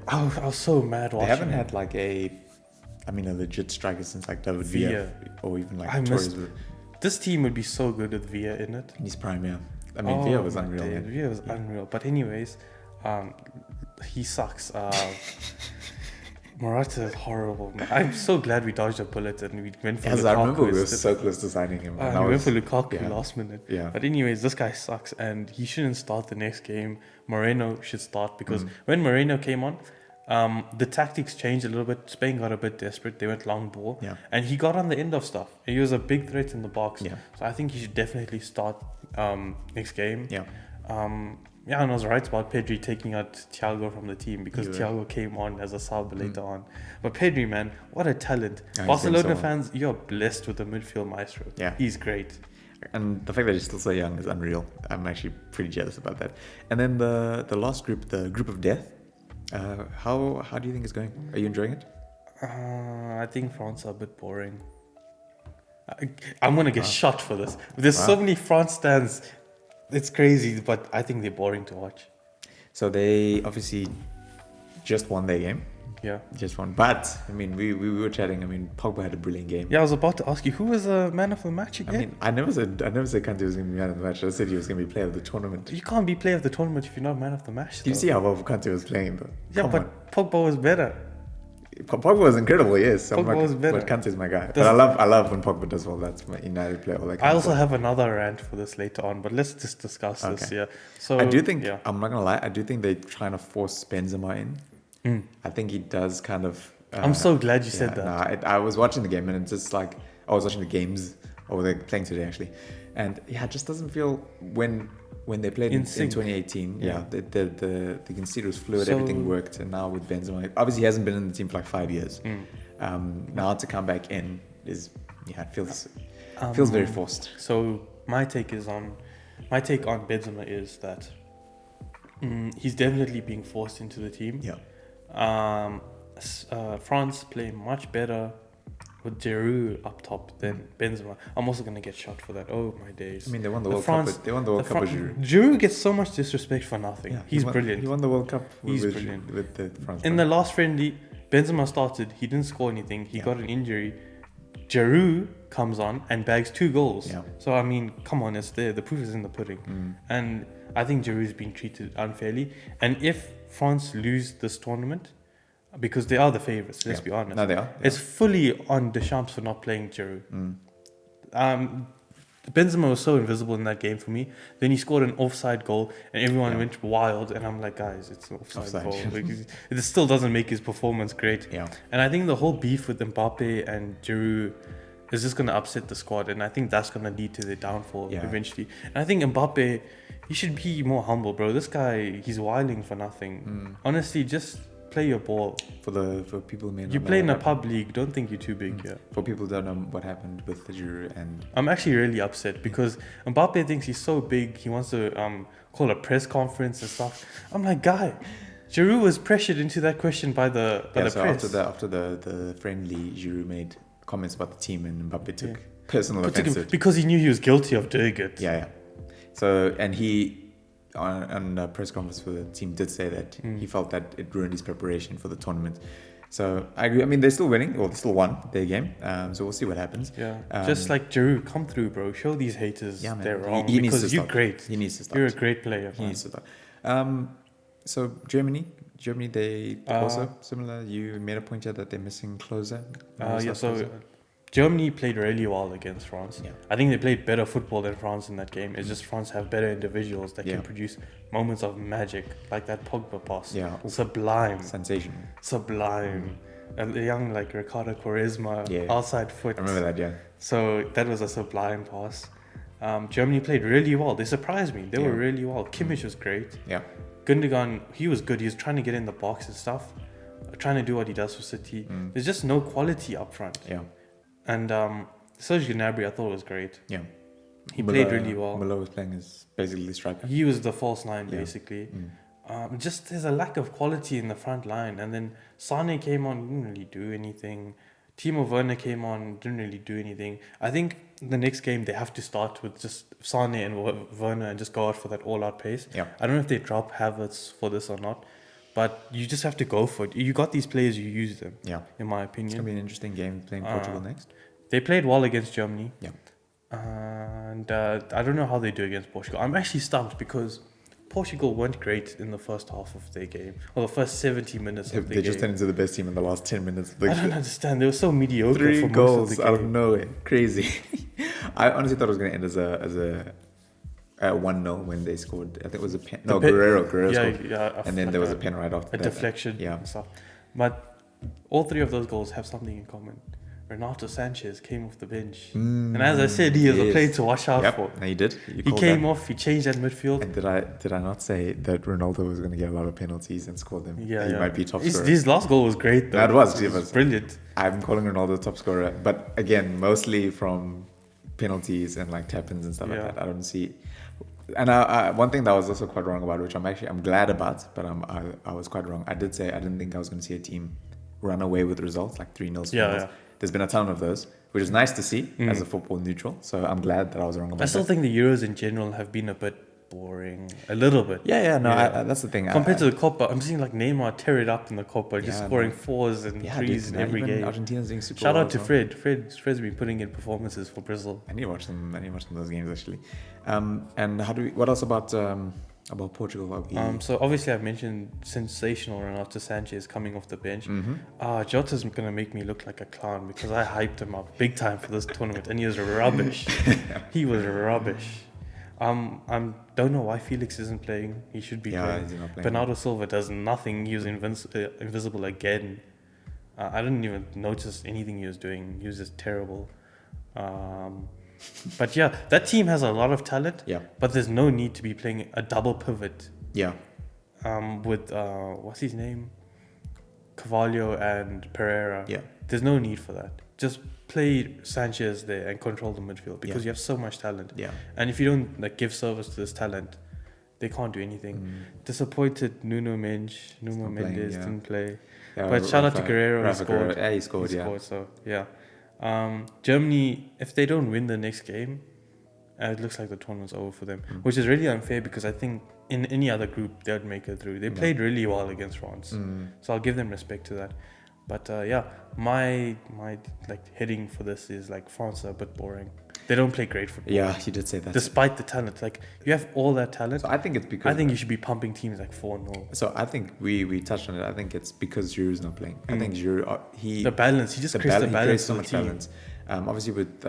I was so mad watching. They haven't had like a legit striker since like David Villa or even like Torres. This team would be so good with Villa in it. In his prime, yeah. I mean, Villa was unreal. Villa was unreal. But anyways, he sucks. Morata is horrible. I'm so glad we dodged a bullet and we went for Lukaku. I remember we were so close to signing him. We went for Lukaku last minute. Yeah. But anyways, this guy sucks and he shouldn't start the next game. Moreno should start because when Moreno came on, the tactics changed a little bit. Spain got a bit desperate. They went long ball. Yeah. And he got on the end of stuff. He was a big threat in the box. Yeah. So I think he should definitely start next game. Yeah. And I was right about Pedri taking out Thiago from the team because Thiago came on as a sub later on. But Pedri, man, what a talent. Barcelona fans, you're blessed with a midfield maestro. Yeah. He's great. And the fact that he's still so young is unreal. I'm actually pretty jealous about that. And then the last group, the group of death, how do you think it's going? Are you enjoying it? I think France are a bit boring. I'm going to get shot for this. There's so many France stands. It's crazy, but I think they're boring to watch. So they obviously just won their game. Yeah. Just won. But, I mean, we were chatting. I mean, Pogba had a brilliant game. Yeah, I was about to ask you, who was the man of the match again? I mean, I never said Kante was going to be man of the match. I said he was going to be player of the tournament. You can't be player of the tournament if you're not man of the match. Do you see how well Kante was playing, though? Yeah, but Pogba was better. Pogba was incredible, yes. Pogba was better. But Kante's my guy. But I love when Pogba does well. That's my United player. I also have another rant for this later on, but let's just discuss this. Yeah. So I do think I'm not gonna lie. I do think they're trying to force Benzema in. I think he does kind of. I'm so glad you said that. No, I was watching the game and it's just like I was watching the games. Or they're playing today actually, and it just doesn't feel when they played in 2018, the concede was fluid, everything worked, and now with Benzema, obviously he hasn't been in the team for like 5 years. Now to come back in is it feels very forced. So my take on Benzema is that he's definitely being forced into the team. Yeah. France play much better with Giroud up top than Benzema. I'm also going to get shot for that. Oh, my days. I mean, they won the World Cup with Giroud. Giroud gets so much disrespect for nothing. Yeah, he's brilliant. He won the World Cup brilliant. With the France. In the last friendly, Benzema started. He didn't score anything. He got an injury. Giroud comes on and bags 2 goals. Yeah. So, I mean, come on, it's there. The proof is in the pudding. And I think Giroud's being treated unfairly. And if France lose this tournament, because they are the favourites, let's be honest. No, they are. It's fully on Deschamps for not playing Giroud. Benzema was so invisible in that game for me. Then he scored an offside goal and everyone went wild. And I'm like, guys, it's an offside goal. It still doesn't make his performance great. Yeah. And I think the whole beef with Mbappe and Giroud is just going to upset the squad. And I think that's going to lead to their downfall eventually. And I think Mbappe, he should be more humble, bro. This guy, he's whiling for nothing. Honestly, just play your ball. For people who may not you play in a pub league, don't think you're too big. Yeah. For people who don't know what happened with Giroud and I'm actually really upset because Mbappe thinks he's so big, he wants to call a press conference and stuff. I'm like, guy, Giroud was pressured into that question by the press. After the friendly, Giroud made comments about the team and Mbappe took personal offense because he knew he was guilty of doing it. Yeah. So and he on a press conference for the team did say that he felt that it ruined his preparation for the tournament. So I agree. I mean, they're still winning, or they still won their game. So we'll see what happens. Yeah. Just like Giroud, come through, bro. Show these haters they're wrong because you're great. He needs to start. You're a great player. He needs to start. So Germany Germany, they also similar. You made a point here that they're missing closer. So Germany played really well against France. Yeah. I think they played better football than France in that game. It's just France have better individuals that can produce moments of magic, like that Pogba pass. Yeah. Sublime. Sensational. Sublime. A young like Ricardo Quaresma outside foot. I remember that, yeah. So that was a sublime pass. Germany played really well. They surprised me. They were really well. Kimmich was great. Yeah. Gundogan, he was good. He was trying to get in the box and stuff, trying to do what he does for City. There's just no quality up front. Yeah. And Serge Gnabry, I thought was great. Yeah. He played really well. Müller was playing as basically the striker. He was the false nine, basically. Just there's a lack of quality in the front line. And then Sane came on, didn't really do anything. Timo Werner came on, didn't really do anything. I think the next game they have to start with just Sane and Werner and just go out for that all-out pace. Yeah. I don't know if they drop Havertz for this or not, but you just have to go for it. You got these players, you use them. Yeah. In my opinion, it's gonna be an interesting game playing Portugal next. They played well against Germany. Yeah. And I don't know how they do against Portugal. I'm actually stumped because Portugal weren't great in the first half of their game, or the first 70 minutes of the game. They just turned into the best team in the last 10 minutes of the game. I don't understand. They were so mediocre. 3 for goals most of the game. out of nowhere. Crazy. I honestly thought it was going to end as a 1-0 when they scored. I think it was a pen. No, Guerrero scored. Yeah. And then there was a pen right after that. A deflection and stuff. But all 3 of those goals have something in common. Renato Sanchez came off the bench. And as I said, he is a player to watch out for. No, he did. He came off, he changed that midfield. And did I not say that Ronaldo was going to get a lot of penalties and score them? Yeah, he might be top scorer. His last goal was great, though. No, it was brilliant. I'm calling Ronaldo top scorer, but again, mostly from penalties and like tap-ins and stuff like that. I don't see. And one thing that I was also quite wrong about, which I'm glad about, but I was quite wrong. I did say I didn't think I was going to see a team run away with results like 3-0. Yeah. There's been a ton of those, which is nice to see as a football neutral. So I'm glad that I was wrong about that. I still think the Euros in general have been a bit boring. A little bit. That's the thing. Compared to the Copa, I'm seeing like Neymar tear it up in the Copa, just scoring 4s and 3s in every game. Argentina's doing super Shout out to Fred. Fred's been putting in performances for Brazil. I need to watch them those games actually. And what else about Portugal? So obviously I've mentioned sensational Renato Sanchez coming off the bench. Jota's going to make me look like a clown because I hyped him up big time for this tournament and he was rubbish. He was rubbish. Don't know why Felix isn't playing. He should be playing. He's not playing. Bernardo Silva does nothing. He was invisible again. I didn't even notice anything he was doing. He was just terrible. But yeah, that team has a lot of talent. Yeah. But there's no need to be playing a double pivot. Yeah. With what's his name? Carvalho and Pereira. Yeah. There's no need for that. Just play Sanchez there and control the midfield because you have so much talent. Yeah. And if you don't give service to this talent, they can't do anything. Disappointed Nuno Mendes didn't play. Yeah, but shout out to Guerrero, he scored. Yeah, he scored. So yeah. Germany, if they don't win the next game, it looks like the tournament's over for them, which is really unfair because I think in any other group they would make it through. They played really well against France, so I'll give them respect to that. But my like heading for this is like France are a bit boring. They don't play great football. Yeah, you did say that. Despite the talent, like you have all that talent. So I think it's because you should be pumping teams like 4-0. So I think we touched on it. I think it's because Giroud's not playing. I think Giroud the balance. He just creates the balance. He creates so much balance. Obviously with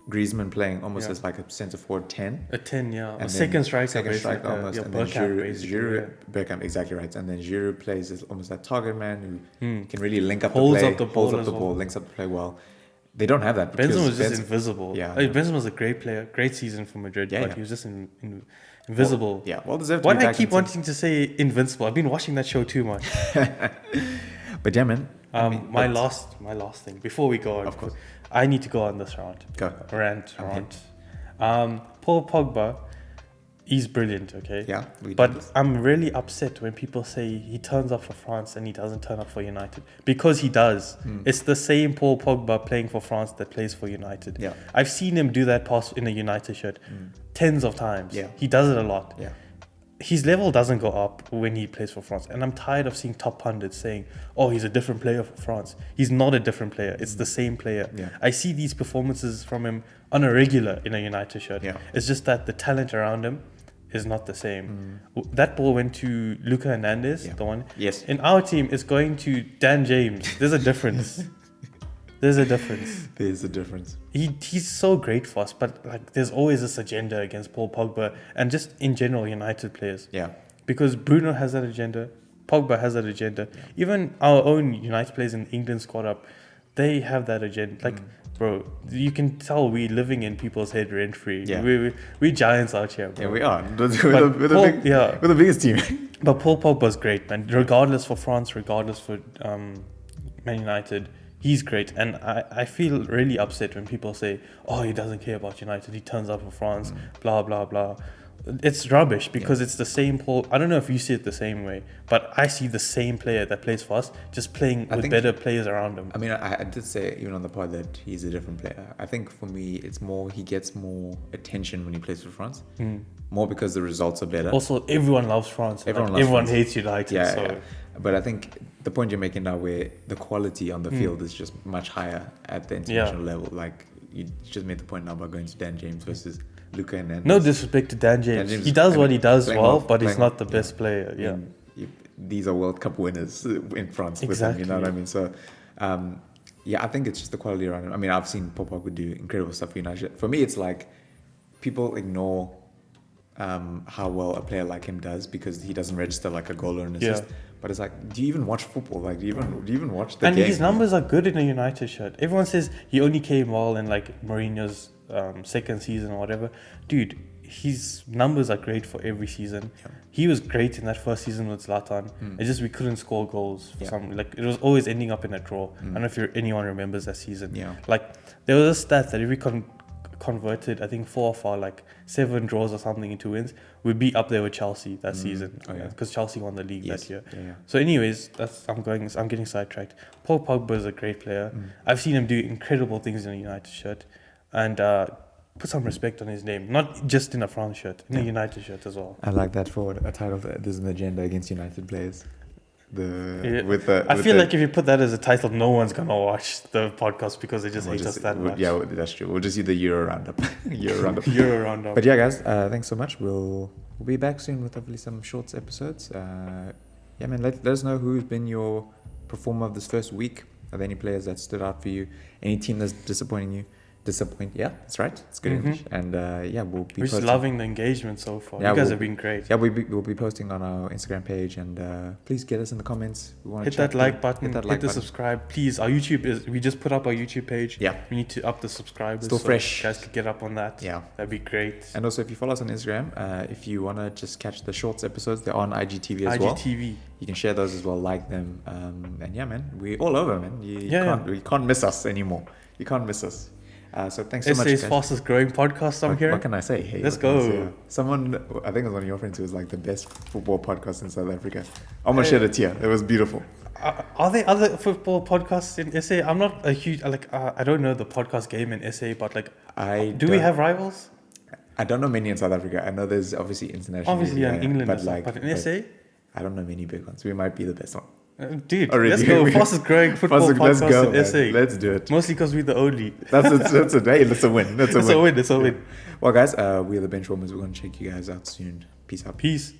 Griezmann playing almost as like a centre forward 10. A 10, yeah. And a second striker almost. And then Giroud, Beckham, exactly right. And then Giroud plays as almost that target man who can really link up holds the play, up the ball, links up the play well. They don't have that. Benzema was just invisible. Yeah, Benzema was a great player, great season for Madrid, but he was just invisible. Well deserved. Why do I keep wanting to say invincible? I've been watching that show too much. But yeah, man. My last thing before we go on, of course, I need to go on this rant. Paul Pogba, he's brilliant, okay? Yeah. But I'm really upset when people say he turns up for France and he doesn't turn up for United. Because he does. It's the same Paul Pogba playing for France that plays for United. Yeah. I've seen him do that pass in a United shirt tens of times. Yeah. He does it a lot. Yeah. His level doesn't go up when he plays for France. And I'm tired of seeing top pundits saying, oh, he's a different player for France. He's not a different player. It's the same player. Yeah. I see these performances from him on a regular in a United shirt. Yeah. It's just that the talent around him is not the same. That ball went to Luka Hernandez, the one. Yes. In our team, it's going to Dan James. There's a difference. There's a difference. He's so great for us, but like there's always this agenda against Paul Pogba and just in general United players. Yeah. Because Bruno has that agenda, Pogba has that agenda. Yeah. Even our own United players in the England squad up, they have that agenda. Like, bro, you can tell we're living in people's head rent free. Yeah. We're giants out here, bro. Yeah, we are. We're the biggest team. But Paul Pogba's great, man. Regardless for France, regardless for Man United, he's great. And I feel really upset when people say, oh, he doesn't care about United. He turns up for France, blah, blah, blah. It's rubbish because it's the same Paul. I don't know if you see it the same way, but I see the same player that plays for us just playing with better players around him. I mean, I did say even on the pod that he's a different player. I think for me, it's more he gets more attention when he plays for France, more because the results are better. Also, everyone loves France. Everyone hates United. Yeah. But I think the point you're making now, where the quality on the field is just much higher at the international level. Like you just made the point now about going to Dan James versus Luka Hernandez. No disrespect to Dan James. He does what he does well, but he's not the best player. Yeah. These are World Cup winners in France with him, you know what I mean? So, I think it's just the quality around him. I mean, I've seen Paul Pogba do incredible stuff for United. For me, it's like people ignore how well a player like him does because he doesn't register like a goal or an assist. Yeah. But it's like, do you even watch football? Like, do you even watch the game? And his numbers are good in a United shirt. Everyone says he only came well in like Mourinho's second season or whatever. Dude, his numbers are great for every season. Yeah. He was great in that first season with Zlatan. It's just we couldn't score goals for some, like it was always ending up in a draw. I don't know if anyone remembers that season. Yeah. Like there was a stat that if we converted, I think 4 of our like 7 draws or something into wins, we'd be up there with Chelsea that season. Because Chelsea won the league that year. Yeah. So anyways, I'm getting sidetracked. Paul Pogba is a great player. I've seen him do incredible things in a United shirt. And put some respect on his name, not just in a France shirt, in a United shirt as well. I like that for a title. There's an agenda against United players. I feel like if you put that as a title, no one's gonna watch the podcast because they just hate us that much. Yeah, that's true. We'll just see the Euro roundup. Euro roundup. But yeah, guys, thanks so much. We'll be back soon with hopefully some shorts episodes. Let us know who's been your performer of this first week. Are there any players that stood out for you? Any team that's disappointing you? Yeah, that's right. It's good English. And we'll be. We're just loving the engagement so far. You guys have been great. Yeah, we'll be posting on our Instagram page, and please get us in the comments. We want to hit that like button. Hit the subscribe, please. Our YouTube we just put up our YouTube page. Yeah, we need to up the subscribers. Still fresh. You guys could get up on that. Yeah, that'd be great. And also, if you follow us on Instagram, if you want to just catch the shorts episodes, they're on IGTV as well. IGTV. You can share those as well, like them, and yeah, man, we're all over, man. You can't miss us anymore. You can't miss us. So thanks so much. SA's fastest growing podcast. I'm here. What can I say? Hey, let's go. Someone, I think it was one of your friends who was like the best football podcast in South Africa. I'm gonna shed a tear. It was beautiful. Are there other football podcasts in SA? I'm not a huge I don't know the podcast game in SA, but do we have rivals? I don't know many in South Africa. I know there's obviously international. Obviously in England, but in SA, I don't know many big ones. We might be the best one. Dude, let's go. Fastest growing football podcast in SA. Let's do it. Mostly because we're the only. That's a day. That's a win. It's a win. Well, guys, we are the Benchwarmers. We're going to check you guys out soon. Peace out. Peace.